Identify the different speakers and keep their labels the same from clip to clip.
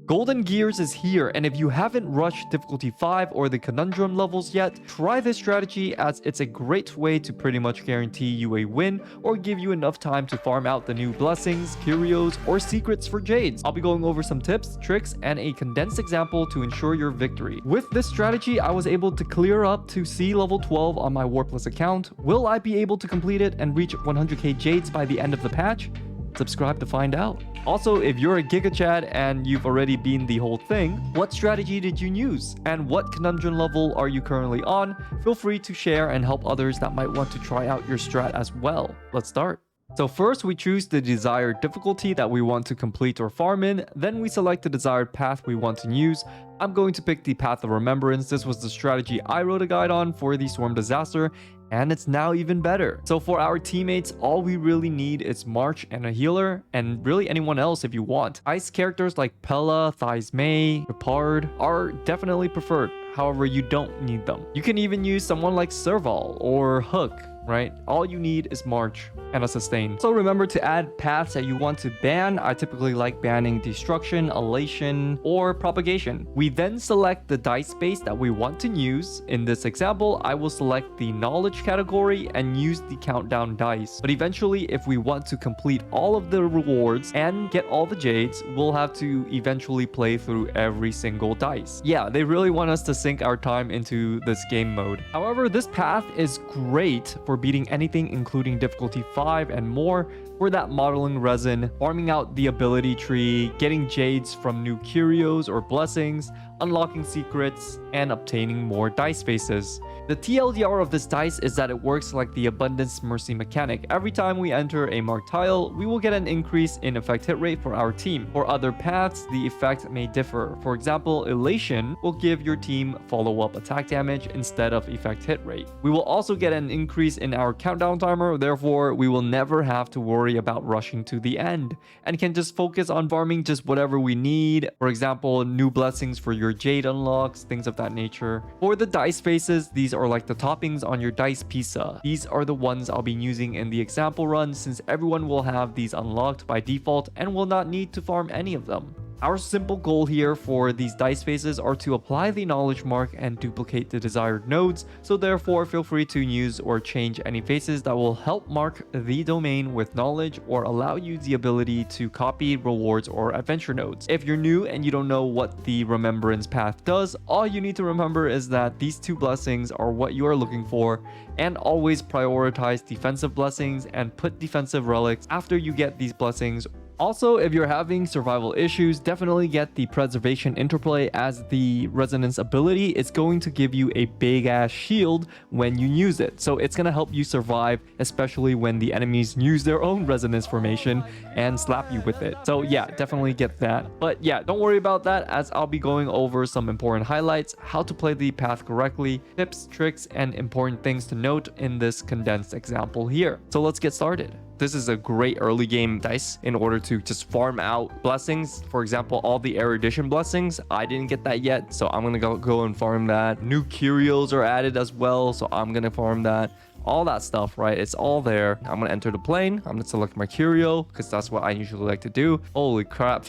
Speaker 1: Golden Gears is here, and if you haven't rushed difficulty 5 or the conundrum levels yet, try this strategy as it's a great way to pretty much guarantee you a win or give you enough time to farm out the new blessings, curios, or secrets for Jades. I'll be going over some tips, tricks, and a condensed example to ensure your victory. With this strategy, I was able to clear up to sea level 12 on my Warpless account. Will I be able to complete it and reach 100k Jades by the end of the patch? Subscribe to find out. Also, if you're a Giga Chad and you've already been the whole thing, what strategy did you use? And what conundrum level are you currently on? Feel free to share and help others that might want to try out your strat as well. Let's start. So first we choose the desired difficulty that we want to complete or farm in, then we select the desired path we want to use. I'm going to pick the Path of Remembrance. This was the strategy I wrote a guide on for the Storm Disaster, and it's now even better. So for our teammates, all we really need is March and a healer, and really anyone else if you want. Ice characters like Pella, Thighs May, Ripard are definitely preferred. However, you don't need them. You can even use someone like Serval or Hook, right? All you need is March and a sustain. So remember to add paths that you want to ban. I typically like banning Destruction, Elation, or Propagation. We then select the dice space that we want to use. In this example, I will select the knowledge category and use the countdown dice. But eventually, if we want to complete all of the rewards and get all the Jades, we'll have to eventually play through every single dice. Yeah, they really want us to sink our time into this game mode. However, this path is great for beating anything including difficulty 5 and more, for that modeling resin, farming out the ability tree, getting Jades from new curios or blessings, unlocking secrets, and obtaining more dice spaces. The TLDR of this dice is that it works like the Abundance Mercy mechanic. Every time we enter a marked tile, we will get an increase in effect hit rate for our team. For other paths, the effect may differ. For example, Elation will give your team follow-up attack damage instead of effect hit rate. We will also get an increase in our countdown timer, therefore we will never have to worry about rushing to the end and can just focus on farming just whatever we need. For example, new blessings for your Jade unlocks, things of that nature. For the dice spaces, these are like the toppings on your dice pizza. These are the ones I'll be using in the example run since everyone will have these unlocked by default and will not need to farm any of them. Our simple goal here for these dice spaces are to apply the knowledge mark and duplicate the desired nodes, so therefore feel free to use or change any faces that will help mark the domain with knowledge or allow you the ability to copy rewards or adventure nodes. If you're new and you don't know what the remembrance path does, all you need to remember is that these two blessings are what you are looking for, and always prioritize defensive blessings and put defensive relics after you get these blessings. Also, if you're having survival issues, definitely get the Preservation Interplay as the resonance ability. It's going to give you a big ass shield when you use it. So it's going to help you survive, especially when the enemies use their own resonance formation and slap you with it. So yeah, definitely get that. But yeah, don't worry about that as I'll be going over some important highlights, how to play the path correctly, tips, tricks, and important things to note in this condensed example here. So let's get started. This is a great early game dice in order to just farm out blessings. For example, all the erudition blessings, I didn't get that yet, so I'm gonna go and farm that. New curios are added as well, so I'm gonna farm that. All that stuff, right? It's all there. I'm gonna enter the plane. I'm gonna select my curio because that's what I usually like to do. Holy crap.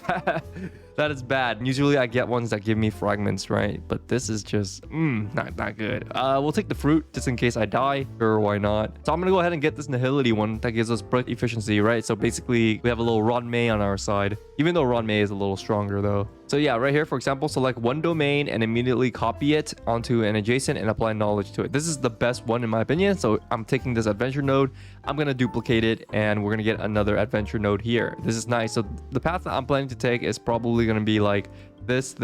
Speaker 1: That is bad. Usually I get ones that give me fragments, right? But this is just not that good. We'll take the fruit just in case I die. Sure, why not? So I'm gonna go ahead and get this nihility one that gives us breath efficiency, right? So basically we have a little Ron May on our side, even though Ron May is a little stronger though. So yeah, right here, for example, select one domain and immediately copy it onto an adjacent and apply knowledge to it. This is the best one in my opinion. So I'm taking this adventure node, I'm going to duplicate it, and we're going to get another adventure node here. This is nice. So the path that I'm planning to take is probably going to be like this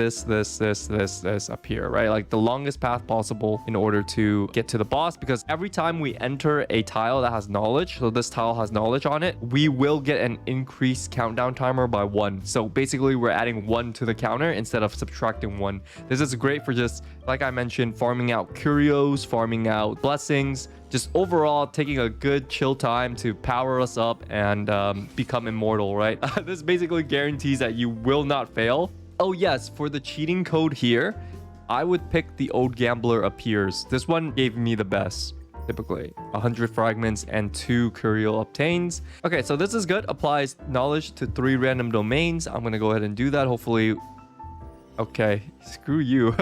Speaker 1: up here, right? Like the longest path possible in order to get to the boss, because every time we enter a tile that has knowledge, so this tile has knowledge on it, we will get an increased countdown timer by 1. So basically we're adding 1 to the counter instead of subtracting 1. This is great for just, like I mentioned, farming out curios, farming out blessings, just overall taking a good chill time to power us up and become immortal, right? This basically guarantees that you will not fail. Oh yes, for the cheating code here, I would pick the Old Gambler Appears. This one gave me the best, typically. 100 fragments and 2 curio obtains. Okay, so this is good. Applies knowledge to 3 random domains. I'm going to go ahead and do that. Hopefully Okay, screw you.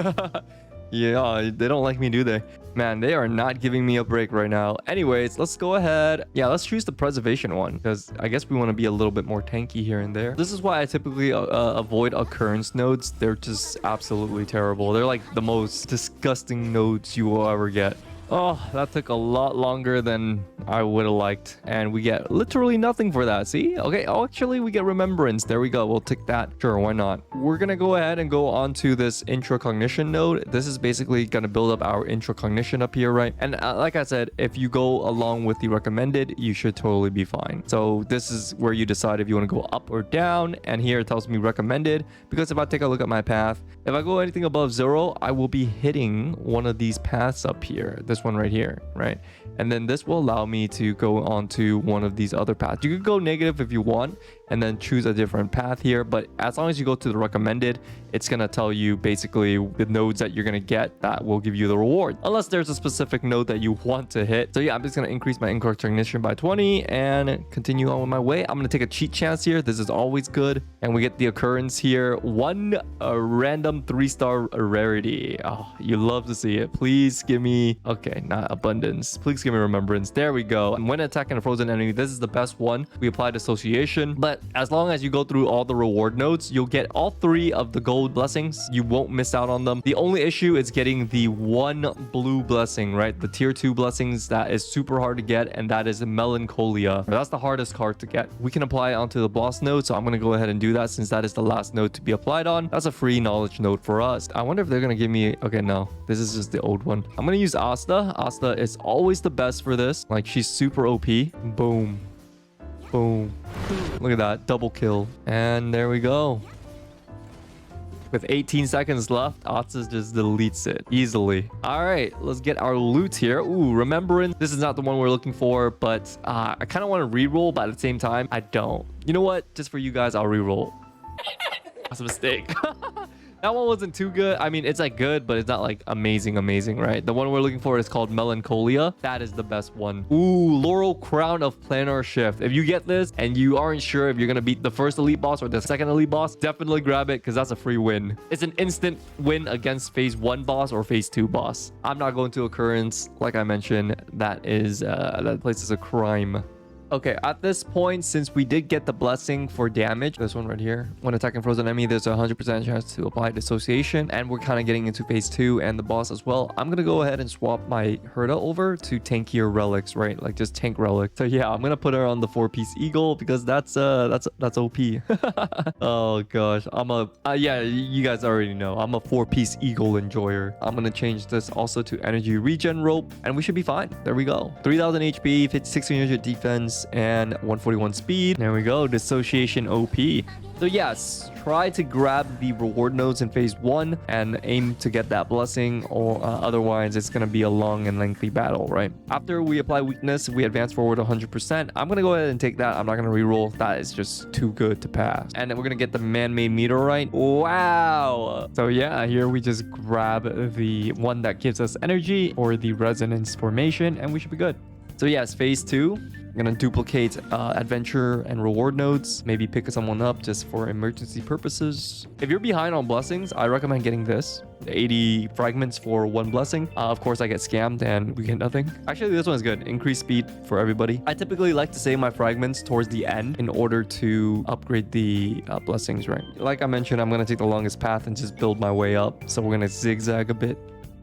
Speaker 1: Yeah, they don't like me, do they? Man, they are not giving me a break right now. Anyways, let's go ahead. Yeah, let's choose the preservation one because I guess we want to be a little bit more tanky here and there. This is why I typically avoid occurrence nodes. They're just absolutely terrible. They're like the most disgusting nodes you will ever get. Oh, that took a lot longer than I would have liked. And we get literally nothing for that. See? Okay. Oh, actually, we get remembrance. There we go. We'll tick that. Sure, why not? We're going to go ahead and go on to this intra-cognition node. This is basically going to build up our intra-cognition up here, right? And like I said, if you go along with the recommended, you should totally be fine. So this is where you decide if you want to go up or down. And here it tells me recommended because if I take a look at my path, if I go anything above 0, I will be hitting one of these paths up here. This one right here, right? And then this will allow me to go on to one of these other paths. You could go negative if you want and then choose a different path here, but as long as you go to the recommended, it's going to tell you basically the nodes that you're going to get that will give you the reward, unless there's a specific node that you want to hit. So yeah, I'm just going to increase my intra-cognition by 20 and continue on with my way. I'm going to take a cheat chance here. This is always good. And we get the occurrence here. One random 3-star rarity. Oh, you love to see it. Please give me, okay, not abundance. Please give me remembrance. There we go. And when attacking a frozen enemy, this is the best one. We applied association, but as long as you go through all the reward nodes, you'll get all 3 of the gold blessings. You won't miss out on them. The only issue is getting the 1 blue blessing, right? The tier 2 blessings that is super hard to get, and that is melancholia. That's the hardest card to get. We can apply it onto the boss node, so I'm going to go ahead and do that since that is the last node to be applied on. That's a free knowledge node for us. I wonder if they're going to give me, okay, no, this is just the old one. I'm going to use Asta. Asta is always the best for this. Like, she's super OP. Boom. Boom. Look at that. Double kill. And there we go. With 18 seconds left, Asta just deletes it easily. All right, let's get our loot here. Ooh, remembrance. This is not the one we're looking for, but I kind of want to reroll, but at the same time, I don't. You know what? Just for you guys, I'll reroll. That's a mistake. That one wasn't too good. I mean, it's like good, but it's not like amazing, right? The one we're looking for is called Melancholia. That is the best one. Ooh, Laurel Crown of Planar Shift. If you get this and you aren't sure if you're going to beat the first elite boss or the second elite boss, definitely grab it because that's a free win. It's an instant win against phase 1 boss or phase 2 boss. I'm not going to Occurrence. Like I mentioned, that place is a crime. Okay, at this point, since we did get the blessing for damage, this one right here, when attacking frozen enemy, there's a 100% chance to apply dissociation, and we're kind of getting into phase 2 and the boss as well. I'm gonna go ahead and swap my Herda over to tankier relics, right? Like just tank relic. So yeah, I'm gonna put her on the 4-piece eagle because that's OP. Oh gosh, yeah, you guys already know I'm a 4-piece eagle enjoyer. I'm gonna change this also to energy regen rope, and we should be fine. There we go. 3000 HP, 1600 defense, and 141 speed. There we go. Dissociation OP. So yes, try to grab the reward nodes in phase 1 and aim to get that blessing, or otherwise it's going to be a long and lengthy battle, right? After we apply weakness, we advance forward 100%. I'm going to go ahead and take that. I'm not going to reroll. That is just too good to pass. And then we're going to get the man-made meteorite. Wow. So yeah, here we just grab the one that gives us energy or the resonance formation, and we should be good. So yes, phase 2. I'm gonna duplicate adventure and reward nodes, maybe pick someone up just for emergency purposes. If you're behind on blessings, I recommend getting this 80 fragments for 1 blessing. Of course I get scammed and we get nothing. Actually, this one's good. Increased speed for everybody. I typically like to save my fragments towards the end in order to upgrade the blessings, right? Like I mentioned, I'm gonna take the longest path and just build my way up, so we're gonna zigzag a bit.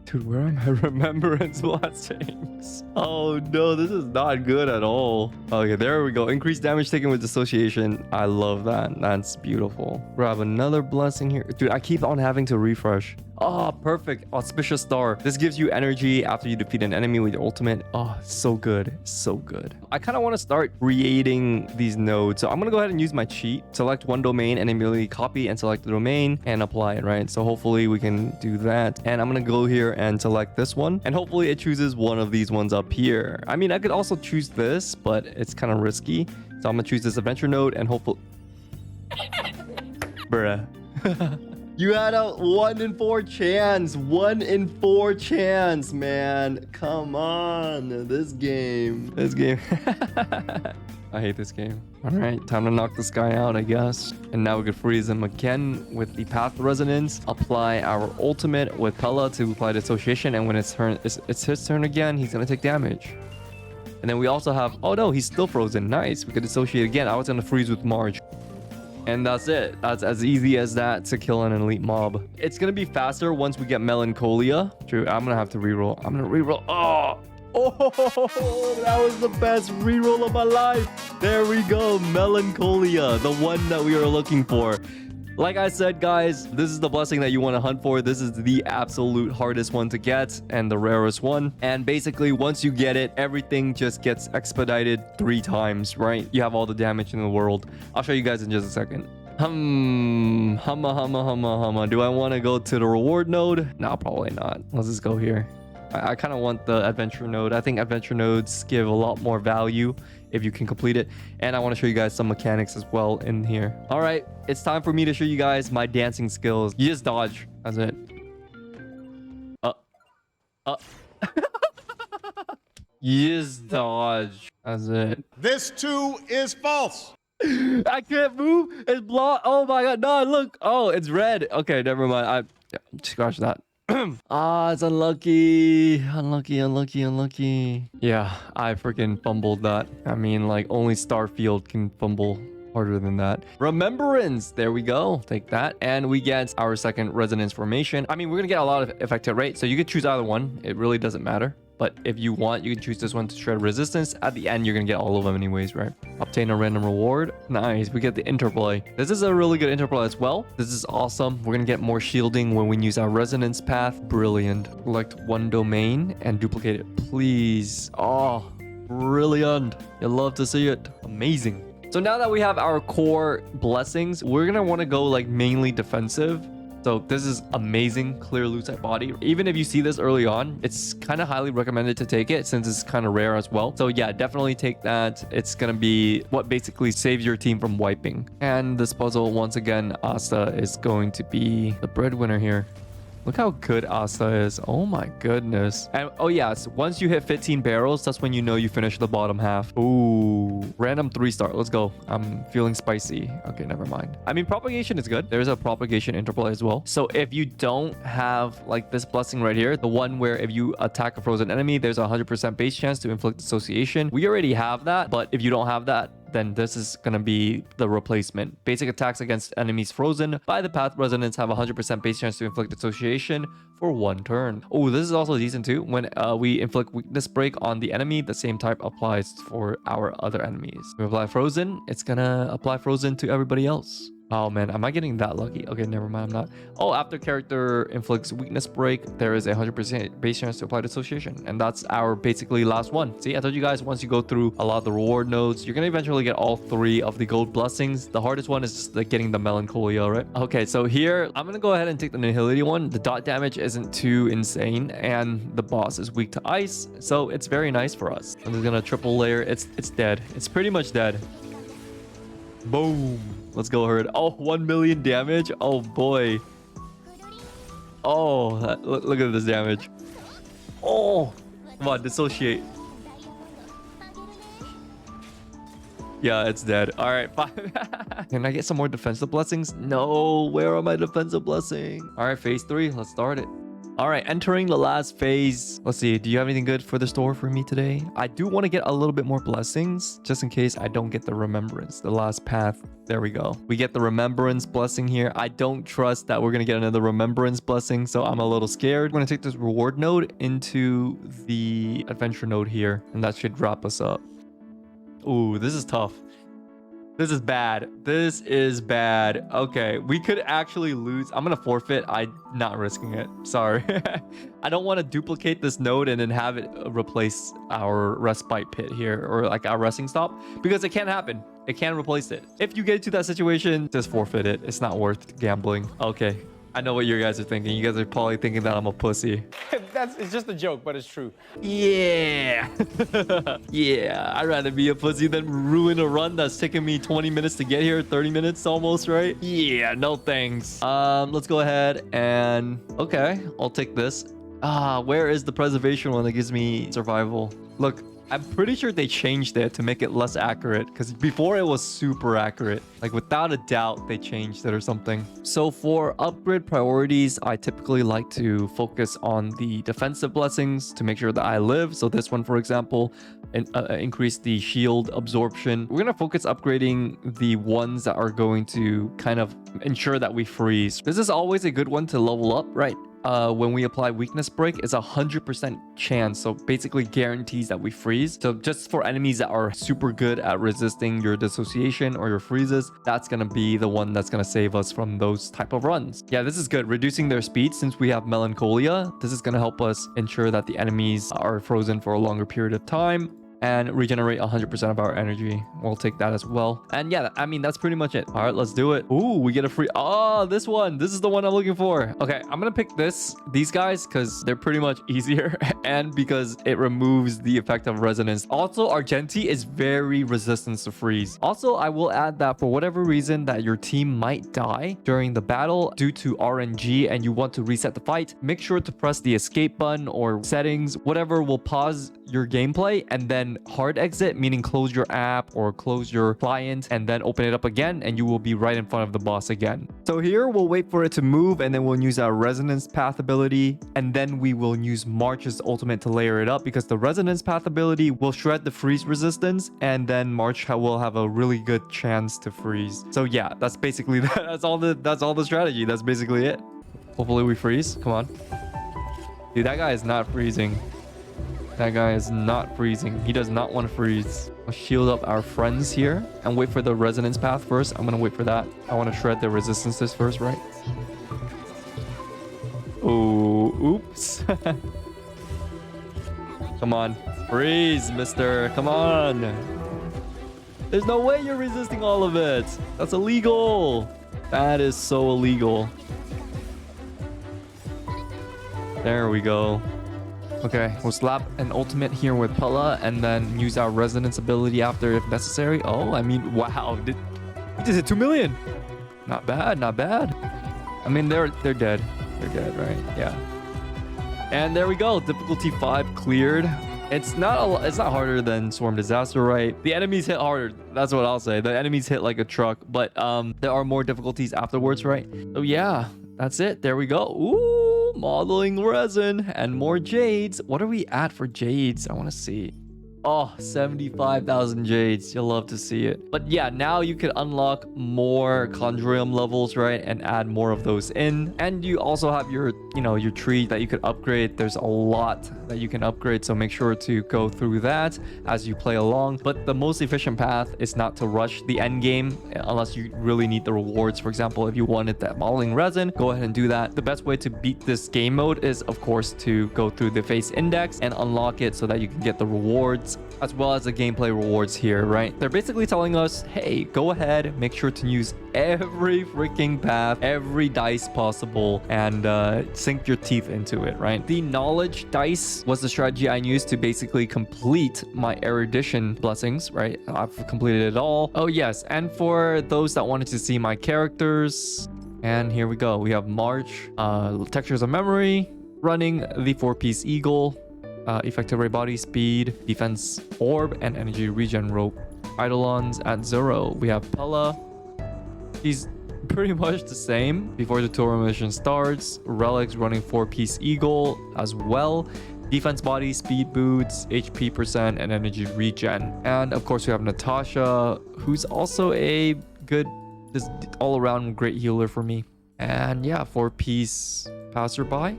Speaker 1: Dude, where are my remembrance blessings? Oh no, this is not good at all. Okay, there we go. Increased damage taken with dissociation. I love that. That's beautiful. Grab another blessing here. Dude, I keep on having to refresh. Oh, perfect. Auspicious star. This gives you energy after you defeat an enemy with your ultimate. Oh, so good. So good. I kind of want to start creating these nodes. So I'm going to go ahead and use my cheat. Select one domain and immediately copy and select the domain and apply it, right? So hopefully we can do that. And I'm going to go here and select this one. And hopefully it chooses one of these ones up here. I mean, I could also choose this, but it's kind of risky. So I'm going to choose this adventure node and hopefully... Bruh. You had a 1 in 4 chance. 1 in 4 chance, man. Come on. This game. I hate this game. All right, time to knock this guy out, I guess. And now we could freeze him again with the Path Resonance. Apply our ultimate with Pella to apply dissociation. And when it's his turn again, he's going to take damage. And then we also have... Oh, no, he's still frozen. Nice. We could dissociate again. I was going to freeze with Marge. And that's it. That's as easy as that to kill an elite mob. It's going to be faster once we get Melancholia. True, I'm going to have to reroll. I'm going to reroll. Oh, that was the best reroll of my life. There we go. Melancholia, the one that we are looking for. Like I said, guys, this is the blessing that you want to hunt for. This is the absolute hardest one to get and the rarest one. And basically, once you get it, everything just gets expedited 3 times, right? You have all the damage in the world. I'll show you guys in just a second. Humma. Do I want to go to the reward node? No, probably not. Let's just go here. I kind of want the adventure node. I think adventure nodes give a lot more value if you can complete it. And I want to show you guys some mechanics as well in here. All right, it's time for me to show you guys my dancing skills. You just dodge. That's it. You just dodge. That's it.
Speaker 2: This too is false.
Speaker 1: I can't move. It's blocked. Oh my god. No, look. Oh, it's red. Okay, never mind. Scratch that. It's unlucky. Unlucky. Yeah, I freaking fumbled that. I mean, like, only Starfield can fumble harder than that. Remembrance. There we go. Take that. And we get our second resonance formation. I mean, we're gonna get a lot of effective rate, so you could choose either one. It really doesn't matter. But if you want, you can choose this one to shred resistance. At the end, you're going to get all of them anyways, right? Obtain a random reward. Nice. We get the interplay. This is a really good interplay as well. This is awesome. We're going to get more shielding when we use our resonance path. Brilliant. Select one domain and duplicate it, please. Oh, brilliant. You love to see it. Amazing. So now that we have our core blessings, we're going to want to go like mainly defensive. So this is amazing, clear lucite body. Even if you see this early on, it's kind of highly recommended to take it since it's kind of rare as well. So yeah, definitely take that. It's going to be what basically saves your team from wiping. And this puzzle, once again, Asta is going to be the breadwinner here. Look how good Asta is. Oh my goodness. And oh yes, once you hit 15 barrels, that's when you know you finish the bottom half. Ooh, random 3-star. Let's go. I'm feeling spicy. Okay, never mind. I mean, propagation is good. There's a propagation interplay as well. So if you don't have like this blessing right here, the one where if you attack a frozen enemy, there's a 100% base chance to inflict dissociation. We already have that, but if you don't have that, then this is going to be the replacement. Basic attacks against enemies frozen by the path resonance have a 100% base chance to inflict dissociation for 1 turn. Oh, this is also decent too. When we inflict weakness break on the enemy, the same type applies for our other enemies. We apply frozen, it's going to apply frozen to everybody else. Oh man, am I getting that lucky? Okay, never mind, I'm not. Oh, after character inflicts weakness break, there is a 100% base chance to apply dissociation. And that's our basically last one. See, I told you guys, once you go through a lot of the reward nodes, you're gonna eventually get all 3 of the gold blessings. The hardest one is just like getting the melancholia, right? Okay, so here, I'm gonna go ahead and take the nihility one. The dot damage isn't too insane, and the boss is weak to ice, so it's very nice for us. I'm just gonna triple layer. It's dead. It's pretty much dead. Boom. Let's go, herd. Oh, 1 million damage. Oh, boy. Oh, look at this damage. Oh, come on, dissociate. Yeah, it's dead. All right, fine. Can I get some more defensive blessings? No, where are my defensive blessings? All right, phase 3. Let's start it. All right, entering the last phase. Let's see. Do you have anything good for the store for me today? I do want to get a little bit more blessings just in case I don't get the remembrance, the last path. There we go. We get the remembrance blessing here. I don't trust that we're going to get another remembrance blessing, so I'm a little scared. I'm going to take this reward node into the adventure node here, and that should wrap us up. Ooh, this is tough. This is bad. This is bad. Okay, we could actually lose. I'm gonna forfeit. I'm not risking it. Sorry. I don't want to duplicate this node and then have it replace our respite pit here, or like our resting stop, because it can't happen. It can't replace it. If you get to that situation, just forfeit it. It's not worth gambling. Okay. I know what you guys are thinking. You guys are probably thinking that I'm a pussy.
Speaker 3: It's just a joke, but it's true.
Speaker 1: Yeah. Yeah. I'd rather be a pussy than ruin a run that's taking me 20 minutes to get here. 30 minutes almost, right? Yeah, no thanks. Let's go ahead and... Okay, I'll take this. Where is the preservation one that gives me survival? Look, I'm pretty sure they changed it to make it less accurate because before it was super accurate. Like without a doubt, they changed it or something. So for upgrade priorities, I typically like to focus on the defensive blessings to make sure that I live. So this one, for example, increase the shield absorption. We're going to focus upgrading the ones that are going to kind of ensure that we freeze. This is always a good one to level up, right? When we apply weakness break, it's 100% chance, so basically guarantees that we freeze. So just for enemies that are super good at resisting your dissociation or your freezes, that's gonna be the one that's gonna save us from those type of runs. Yeah, this is good. Reducing their speed, since we have melancholia, this is gonna help us ensure that the enemies are frozen for a longer period of time and regenerate 100% of our energy. We'll take that as well. And yeah, I mean, that's pretty much it. All right, let's do it. Ooh, we get a free... Oh, this one. This is the one I'm looking for. Okay, I'm gonna pick these guys because they're pretty much easier and because it removes the effect of resonance. Also, Argenti is very resistant to freeze. Also, I will add that for whatever reason that your team might die during the battle due to RNG and you want to reset the fight, make sure to press the escape button or settings, whatever will pause your gameplay, and then hard exit, meaning close your app or close your client and then open it up again, and you will be right in front of the boss again. So here we'll wait for it to move, and then we'll use our resonance path ability, and then we will use March's ultimate to layer it up, because the resonance path ability will shred the freeze resistance, and then March will have a really good chance to freeze. So yeah, that's basically that's all the strategy. That's basically it. Hopefully we freeze. Come on, dude, that guy is not freezing. That guy is not freezing. He does not want to freeze. I'll shield up our friends here and wait for the resonance path first. I'm going to wait for that. I want to shred the resistances first, right? Oh, oops. Come on. Freeze, mister. Come on. There's no way you're resisting all of it. That's illegal. That is so illegal. There we go. Okay, we'll slap an ultimate here with Pella and then use our resonance ability after if necessary. Oh, I mean, wow. We just hit 2 million. Not bad, not bad. I mean, they're dead. They're dead, right? Yeah. And there we go. Difficulty 5 cleared. It's not harder than Swarm Disaster, right? The enemies hit harder. That's what I'll say. The enemies hit like a truck, but there are more difficulties afterwards, right? So yeah, that's it. There we go. Ooh. Modeling resin and more jades. What are we at for jades? I want to see. Oh, 75,000 jades. You'll love to see it. But yeah, now you can unlock more Conundrum levels, right? And add more of those in. And you also have your, your tree that you could upgrade. There's a lot that you can upgrade. So make sure to go through that as you play along. But the most efficient path is not to rush the end game unless you really need the rewards. For example, if you wanted that modeling resin, go ahead and do that. The best way to beat this game mode is, of course, to go through the face index and unlock it so that you can get the rewards as well as the gameplay rewards here, right? They're basically telling us, hey, go ahead, make sure to use every freaking path, every dice possible, and sink your teeth into it, right? The knowledge dice was the strategy I used to basically complete my erudition blessings, right? I've completed it all. Oh yes, and for those that wanted to see my characters, and here we go. We have March, Textures of Memory, running the 4-piece eagle, effective ray body speed, defense orb, and energy regen rope. Eidolons at 0. We have Pella. He's pretty much the same before the tutorial mission starts. Relics running 4-piece eagle as well. Defense body, speed boots, HP percent, and energy regen. And of course we have Natasha, who's also a good, just all-around great healer for me. And yeah, 4-piece passerby.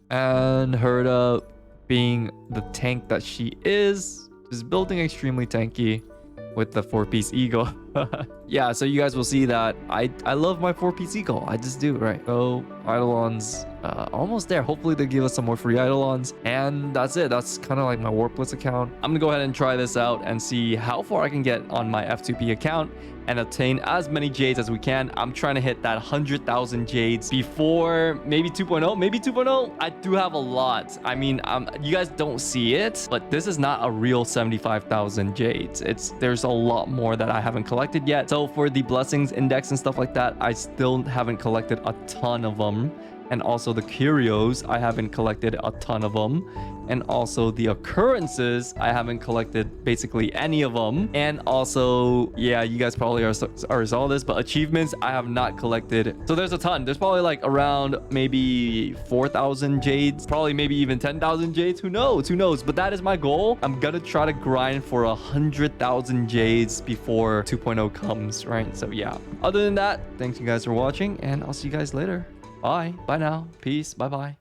Speaker 1: And Herda, being the tank that she is building extremely tanky with the 4-piece eagle. Yeah, so you guys will see that I love my 4-piece eagle. I just do, right? So Eidolons, almost there. Hopefully they give us some more free Eidolons. And that's it. That's kind of like my Warpless account. I'm gonna go ahead and try this out and see how far I can get on my F2P account and obtain as many jades as we can. I'm trying to hit that 100,000 jades before maybe 2.0. Maybe 2.0. I do have a lot. I mean, you guys don't see it, but this is not a real 75,000 jades. There's a lot more that I haven't collected yet. So for the blessings index and stuff like that, I still haven't collected a ton of them. And also the curios, I haven't collected a ton of them. And also the occurrences, I haven't collected basically any of them. And also, yeah, you guys probably already saw this, but achievements, I have not collected. So there's a ton. There's probably like around maybe 4,000 jades, probably maybe even 10,000 jades. Who knows? Who knows? But that is my goal. I'm gonna try to grind for 100,000 jades before 2.0 comes, right? So yeah. Other than that, thanks you guys for watching, and I'll see you guys later. Bye. Bye now. Peace. Bye-bye.